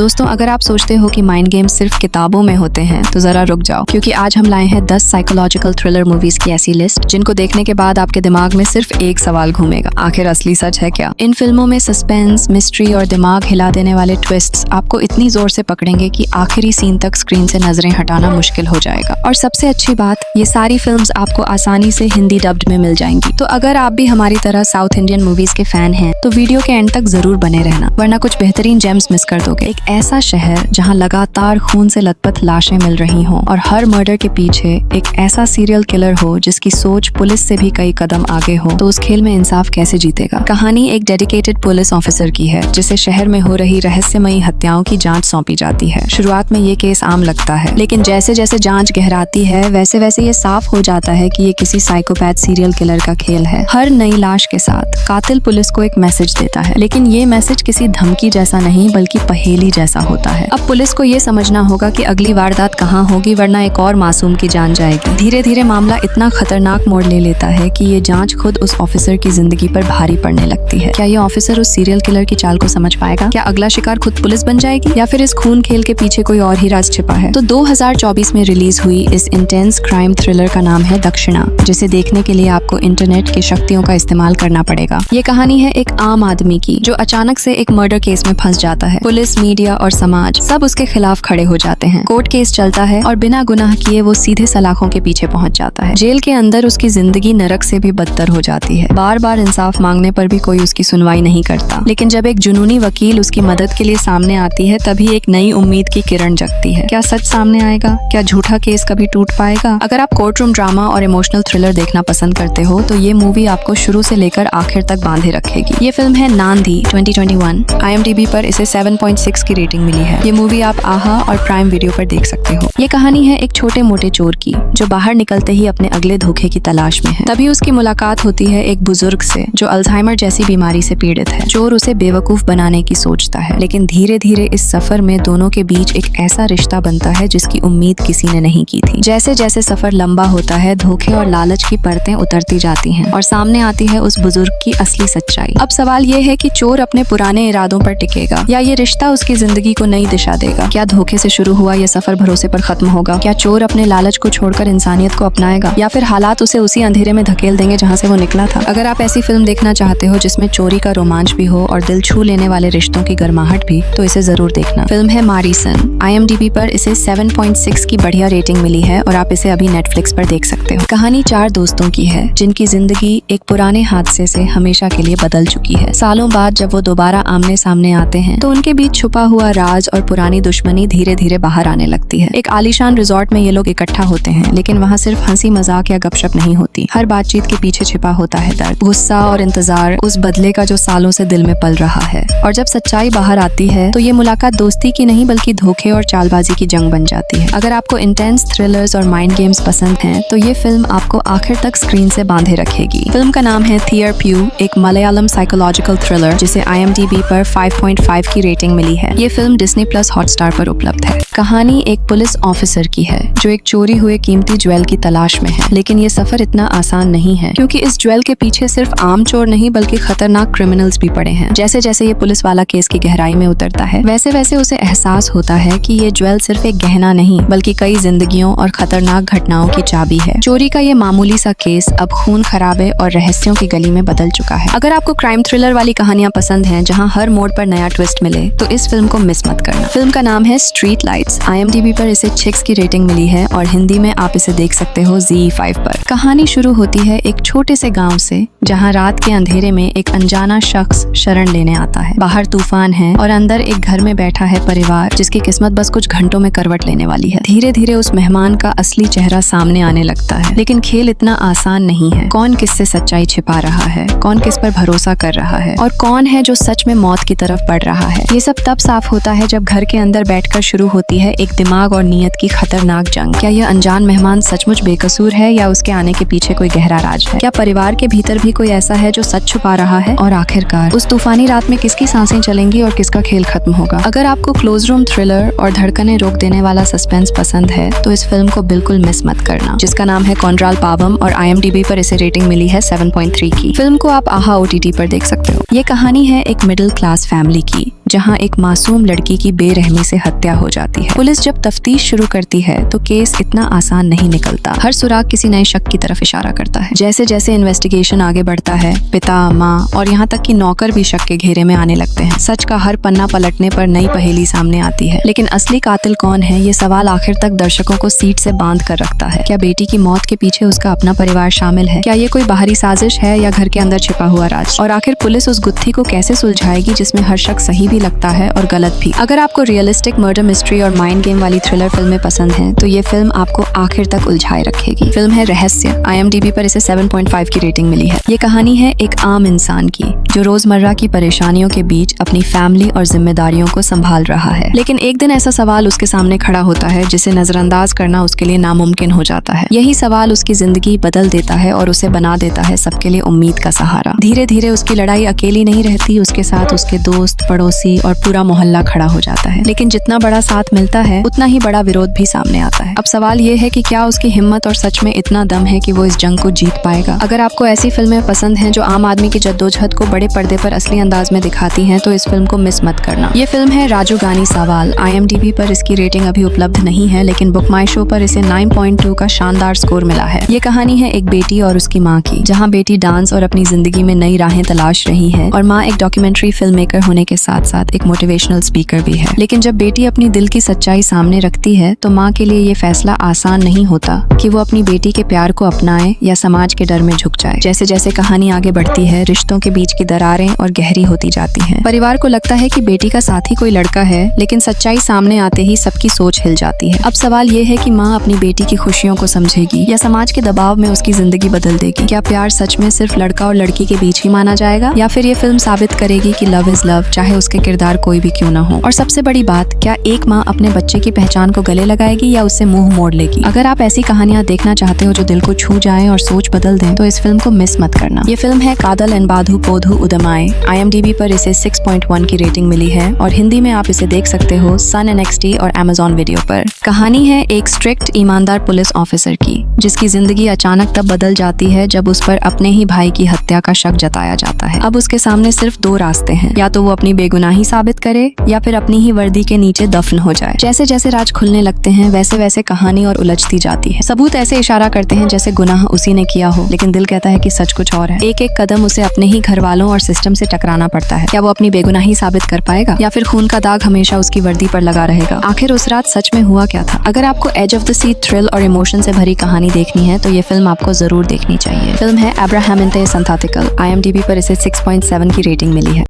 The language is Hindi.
दोस्तों, अगर आप सोचते हो कि माइंड गेम्स सिर्फ किताबों में होते हैं तो जरा रुक जाओ, क्योंकि आज हम लाए हैं 10 साइकोलॉजिकल थ्रिलर मूवीज की ऐसी लिस्ट जिनको देखने के बाद आपके दिमाग में सिर्फ एक सवाल घूमेगा, आखिर असली सच है क्या। इन फिल्मों में सस्पेंस, मिस्ट्री और दिमाग हिला देने वाले ट्विस्ट्स आपको इतनी जोर से पकड़ेंगे कि आखिरी सीन तक स्क्रीन से नजरें हटाना मुश्किल हो जाएगा। और सबसे अच्छी बात, ये सारी फिल्म्स आपको आसानी से हिंदी डब्ड में मिल जाएंगी। तो अगर आप भी हमारी तरह साउथ इंडियन मूवीज के फैन हैं तो वीडियो के एंड तक जरूर बने रहना, वरना कुछ बेहतरीन जेम्स मिस कर दोगे। एक ऐसा शहर जहां लगातार खून से लथपथ लाशें मिल रही हों और हर मर्डर के पीछे एक ऐसा सीरियल किलर हो जिसकी सोच पुलिस से भी कई कदम आगे हो, तो उस खेल में इंसाफ कैसे जीतेगा। कहानी एक डेडिकेटेड पुलिस ऑफिसर की है जिसे शहर में हो रही रहस्यमयी हत्याओं की जांच सौंपी जाती है। शुरुआत में ये केस आम लगता है, लेकिन जैसे जैसे जांच गहराती है वैसे वैसे ये साफ हो जाता है कि ये किसी साइकोपैथ सीरियल किलर का खेल है। हर नई लाश के साथ कातिल पुलिस को एक मैसेज देता है, लेकिन ये मैसेज किसी धमकी जैसा नहीं बल्कि पहेली जैसा होता है। अब पुलिस को ये समझना होगा कि अगली वारदात कहाँ होगी, वरना एक और मासूम की जान जाएगी। धीरे धीरे मामला इतना खतरनाक मोड़ ले लेता है कि ये जांच खुद उस ऑफिसर की जिंदगी पर भारी पड़ने लगती है। क्या ये ऑफिसर उस सीरियल किलर की चाल को समझ पाएगा? क्या अगला शिकार खुद पुलिस बन जाएगी, या फिर इस खून खेल के पीछे कोई और ही राज छिपा है? तो 2024 में रिलीज हुई इस इंटेंस क्राइम थ्रिलर का नाम है दक्षिणा, जिसे देखने के लिए आपको इंटरनेट की शक्तियों का इस्तेमाल करना पड़ेगा। ये कहानी है एक आम आदमी की जो अचानक से एक मर्डर केस में फंस जाता है। पुलिस, मीडिया और समाज सब उसके खिलाफ खड़े हो जाते हैं। कोर्ट केस चलता है और बिना गुनाह किए वो सीधे सलाखों के पीछे पहुंच जाता है। जेल के अंदर उसकी जिंदगी नरक से भी बदतर हो जाती है। बार बार इंसाफ मांगने पर भी कोई उसकी सुनवाई नहीं करता, लेकिन जब एक जुनूनी वकील उसकी मदद के लिए सामने आती है तभी एक नई उम्मीद की किरण जगती है। क्या सच सामने आएगा? क्या झूठा केस कभी टूट पाएगा? अगर आप कोर्ट रूम ड्रामा और इमोशनल थ्रिलर देखना पसंद करते हो तो ये मूवी आपको शुरू से लेकर आखिर तक बांधे रखेगी। ये फिल्म है नांदी 2021। IMDb पर इसे 7.6 की रेटिंग मिली है। ये मूवी आप आहा और प्राइम वीडियो पर देख सकते हो। ये कहानी है एक छोटे मोटे चोर की जो बाहर निकलते ही अपने अगले धोखे की तलाश में है। तभी उसकी मुलाकात होती है एक बुजुर्ग से जो अल्जाइमर जैसी बीमारी से पीड़ित है। चोर उसे बेवकूफ बनाने की सोचता है, लेकिन धीरे धीरे इस सफर में दोनों के बीच एक ऐसा रिश्ता बनता है जिसकी उम्मीद किसी ने नहीं की थी। जैसे जैसे सफर लंबा होता है, धोखे और लालच की परतें उतरती जाती हैं और सामने आती है उस बुजुर्ग की असली सच्चाई। अब सवाल ये है कि चोर अपने पुराने इरादों पर टिकेगा या ये रिश्ता उसकी जिंदगी को नई दिशा देगा। क्या धोखे से शुरू हुआ ये सफर भरोसे पर खत्म होगा? क्या चोर अपने लालच को छोड़कर इंसानियत को अपनाएगा, या फिर हालात उसे उसी अंधेरे में धकेल देंगे जहां से वो निकला था? अगर आप ऐसी फिल्म देखना चाहते हो जिसमें चोरी का रोमांच भी हो और दिल छू लेने वाले रिश्तों की गर्माहट भी, तो इसे जरूर देखना। फिल्म है मारीसन। IMDb पर इसे 7.6 की बढ़िया रेटिंग मिली है और आप इसे अभी नेटफ्लिक्स पर देख सकते हो। कहानी 4 दोस्तों की है जिनकी जिंदगी एक पुराने हादसे से हमेशा के लिए बदल चुकी है। सालों बाद जब वो दोबारा आमने सामने आते हैं तो उनके बीच छुपा हुआ राज और पुरानी दुश्मनी धीरे धीरे बाहर आने लगती है। एक आलीशान रिजॉर्ट में ये लोग इकट्ठा होते हैं, लेकिन वहाँ सिर्फ हंसी मजाक या गपशप नहीं होती। हर बातचीत के पीछे छिपा होता है दर्द, गुस्सा और इंतजार उस बदले का जो सालों से दिल में पल रहा है। और जब सच्चाई बाहर आती है तो ये मुलाकात दोस्ती की नहीं बल्कि धोखे और चालबाजी की जंग बन जाती है। अगर आपको इंटेंस थ्रिलर्स और माइंड गेम्स पसंद हैं तो ये फिल्म आपको आखिर तक स्क्रीन से बांधे रखेगी। फिल्म का नाम है थियर प्यू, एक मलयालम साइकोलॉजिकल थ्रिलर जिसे IMDb पर 5.5 की रेटिंग मिली है। ये फिल्म Disney+ हॉटस्टार पर उपलब्ध है। कहानी एक पुलिस ऑफिसर की है जो एक चोरी हुए कीमती ज्वेल की तलाश में है, लेकिन ये सफर इतना आसान नहीं है क्योंकि इस ज्वेल के पीछे सिर्फ आम चोर नहीं बल्कि खतरनाक क्रिमिनल्स भी पड़े हैं। जैसे जैसे ये पुलिस वाला केस की गहराई में उतरता है वैसे वैसे उसे एहसास होता है कि ये ज्वेल सिर्फ एक गहना नहीं बल्कि कई जिंदगियों और खतरनाक घटनाओं की चाबी है। चोरी का ये मामूली सा केस अब खून खराबे और रहस्यों की गली में बदल चुका है। अगर आपको क्राइम थ्रिलर वाली कहानियां पसंद हैं जहां हर मोड़ पर नया ट्विस्ट मिले तो इस फिल्म को मिस मत करना। फिल्म का नाम है स्ट्रीट लाइट्स। IMDb पर इसे 6 की रेटिंग मिली है और हिंदी में आप इसे देख सकते हो ZEE5 पर। कहानी शुरू होती है एक छोटे से गांव से जहां रात के अंधेरे में एक अनजाना शख्स शरण लेने आता है। बाहर तूफान है और अंदर एक घर में बैठा है परिवार जिसकी किस्मत बस कुछ घंटों में करवट लेने वाली है। धीरे धीरे उस मेहमान का असली चेहरा सामने आने लगता है, लेकिन खेल इतना आसान नहीं है। कौन किससे सच्चाई छिपा रहा है, कौन किस पर भरोसा कर रहा है और कौन है जो सच में मौत की तरफ बढ़ रहा है, ये सब तब साफ होता है जब घर के अंदर बैठकर शुरू होती है एक दिमाग और नीयत की खतरनाक जंग। क्या यह अनजान मेहमान सचमुच बेकसूर है या उसके आने के पीछे कोई गहरा राज है? क्या परिवार के भीतर भी कोई ऐसा है जो सच छुपा रहा है? और आखिरकार उस तूफानी रात में किसकी सांसें चलेंगी और किसका खेल खत्म होगा? अगर आपको क्लोज रूम थ्रिलर और धड़कनें रोक देने वाला सस्पेंस पसंद है तो इस फिल्म को बिल्कुल मिस मत करना, जिसका नाम है कॉन्ड्राल पावम और IMDb पर इसे रेटिंग मिली है 7.3 की। फिल्म को आप आहा OTT पर देख सकते हो। ये कहानी है एक मिडिल क्लास फैमिली की जहाँ एक मासूम लड़की की बेरहमी से हत्या हो जाती है। पुलिस जब तफ्तीश शुरू करती है तो केस इतना आसान नहीं निकलता। हर सुराग किसी नए शक की तरफ इशारा करता है। जैसे जैसे इन्वेस्टिगेशन आगे बढ़ता है, पिता, माँ और यहाँ तक कि नौकर भी शक के घेरे में आने लगते हैं। सच का हर पन्ना पलटने पर नई पहेली सामने आती है। लेकिन असली कातिल कौन है, ये सवाल आखिर तक दर्शकों को सीट से बांध कर रखता है। क्या बेटी की मौत के पीछे उसका अपना परिवार शामिल है? क्या ये कोई बाहरी साजिश है या घर के अंदर छिपा हुआ राज? और आखिर पुलिस उस गुत्थी को कैसे सुलझाएगी जिसमें हर शक सही भी लगता है और गलत भी? अगर आपको रियलिस्टिक मर्डर मिस्ट्री और माइंड गेम वाली थ्रिलर फिल्में पसंद हैं, तो ये फिल्म आपको आखिर तक उलझाए रखेगी। फिल्म है रहस्य। IMDb पर इसे 7.5 की रेटिंग मिली है। ये कहानी है एक आम इंसान की जो रोजमर्रा की परेशानियों के बीच अपनी फैमिली और जिम्मेदारियों को संभाल रहा है। लेकिन एक दिन ऐसा सवाल उसके सामने खड़ा होता है जिसे नजरअंदाज करना उसके लिए नामुमकिन हो जाता है। यही सवाल उसकी जिंदगी बदल देता है और उसे बना देता है सबके लिए उम्मीद का सहारा। धीरे धीरे उसकी लड़ाई अकेली नहीं रहती, उसके साथ उसके दोस्त, पड़ोसी और पूरा मोहल्ला खड़ा हो जाता है। लेकिन जितना बड़ा साथ मिलता है उतना ही बड़ा विरोध भी सामने आता है। अब सवाल ये है कि क्या उसकी हिम्मत और सच में इतना दम है कि वो इस जंग को जीत पाएगा? अगर आपको ऐसी फिल्में पसंद हैं जो आम आदमी की जद्दोजहद को बड़े पर्दे पर असली अंदाज में दिखाती हैं, तो इस फिल्म को मिस मत करना। ये फिल्म है राजू गानी सवाल। IMDb पर इसकी रेटिंग अभी उपलब्ध नहीं है, लेकिन बुक माई शो पर इसे 9.2 का शानदार स्कोर मिला है। ये कहानी है एक बेटी और उसकी माँ की, जहाँ बेटी डांस और अपनी जिंदगी में नई राहें तलाश रही है और माँ एक डॉक्यूमेंट्री फिल्म मेकर होने के साथ साथ एक मोटिवेशनल स्पीकर भी है। लेकिन जब बेटी अपनी दिल की सच्चाई सामने रखती है तो माँ के लिए ये फैसला आसान नहीं होता कि वो अपनी बेटी के प्यार को अपनाए या समाज के डर में झुक जाए। जैसे जैसे कहानी आगे बढ़ती है, रिश्तों के बीच की दरारें और गहरी होती जाती हैं। परिवार को लगता है कि बेटी का साथी कोई लड़का है, लेकिन सच्चाई सामने आते ही सबकी सोच हिल जाती है। अब सवाल ये है कि माँ अपनी बेटी की खुशियों को समझेगी या समाज के दबाव में उसकी जिंदगी बदल देगी? क्या प्यार सच में सिर्फ लड़का और लड़की के बीच ही माना जाएगा, या फिर ये फिल्म साबित करेगी कि लव इज लव, चाहे उसके किरदार कोई भी क्यों ना हो? और सबसे बड़ी बात, क्या एक माँ अपने बच्चे की पहचान को गले लगाएगी या उससे मुंह मोड़ लेगी? अगर आप ऐसी कहानियां देखना चाहते हो जो दिल को छू जाएं और सोच बदल दें, तो इस फिल्म को मिस मत करना। ये फिल्म है कादल एन बाधु पोधु उदमाए। IMDb पर इसे 6.1 की रेटिंग मिली है और हिंदी में आप इसे देख सकते हो Sun NXT और Amazon वीडियो पर। कहानी है एक स्ट्रिक्ट ईमानदार पुलिस ऑफिसर की, जिसकी जिंदगी अचानक तब बदल जाती है जब उस पर अपने ही भाई की हत्या का शक जताया जाता है। अब उसके सामने सिर्फ दो रास्ते हैं, या तो वो अपनी बेगुनाही साबित करे या फिर अपनी ही वर्दी के नीचे दफन हो जाए। जैसे जैसे राज खुलने लगते हैं वैसे वैसे कहानी और उलझती जाती है। सबूत ऐसे इशारा करते हैं जैसे गुनाह उसी ने किया हो, लेकिन दिल कहता है कि सच कुछ और है। एक एक कदम उसे अपने ही घर वालों और सिस्टम से टकराना पड़ता है। क्या वो अपनी बेगुनाही साबित कर पाएगा या फिर खून का दाग हमेशा उसकी वर्दी पर लगा रहेगा? आखिर उस रात सच में हुआ क्या था? अगर आपको edge of the seat thrill और इमोशन से भरी कहानी देखनी है तो ये फिल्म आपको जरूर देखनी चाहिए। फिल्म है अब्राहम इंते संथातिकल। IMDb पर इसे 6.7 की रेटिंग मिली है।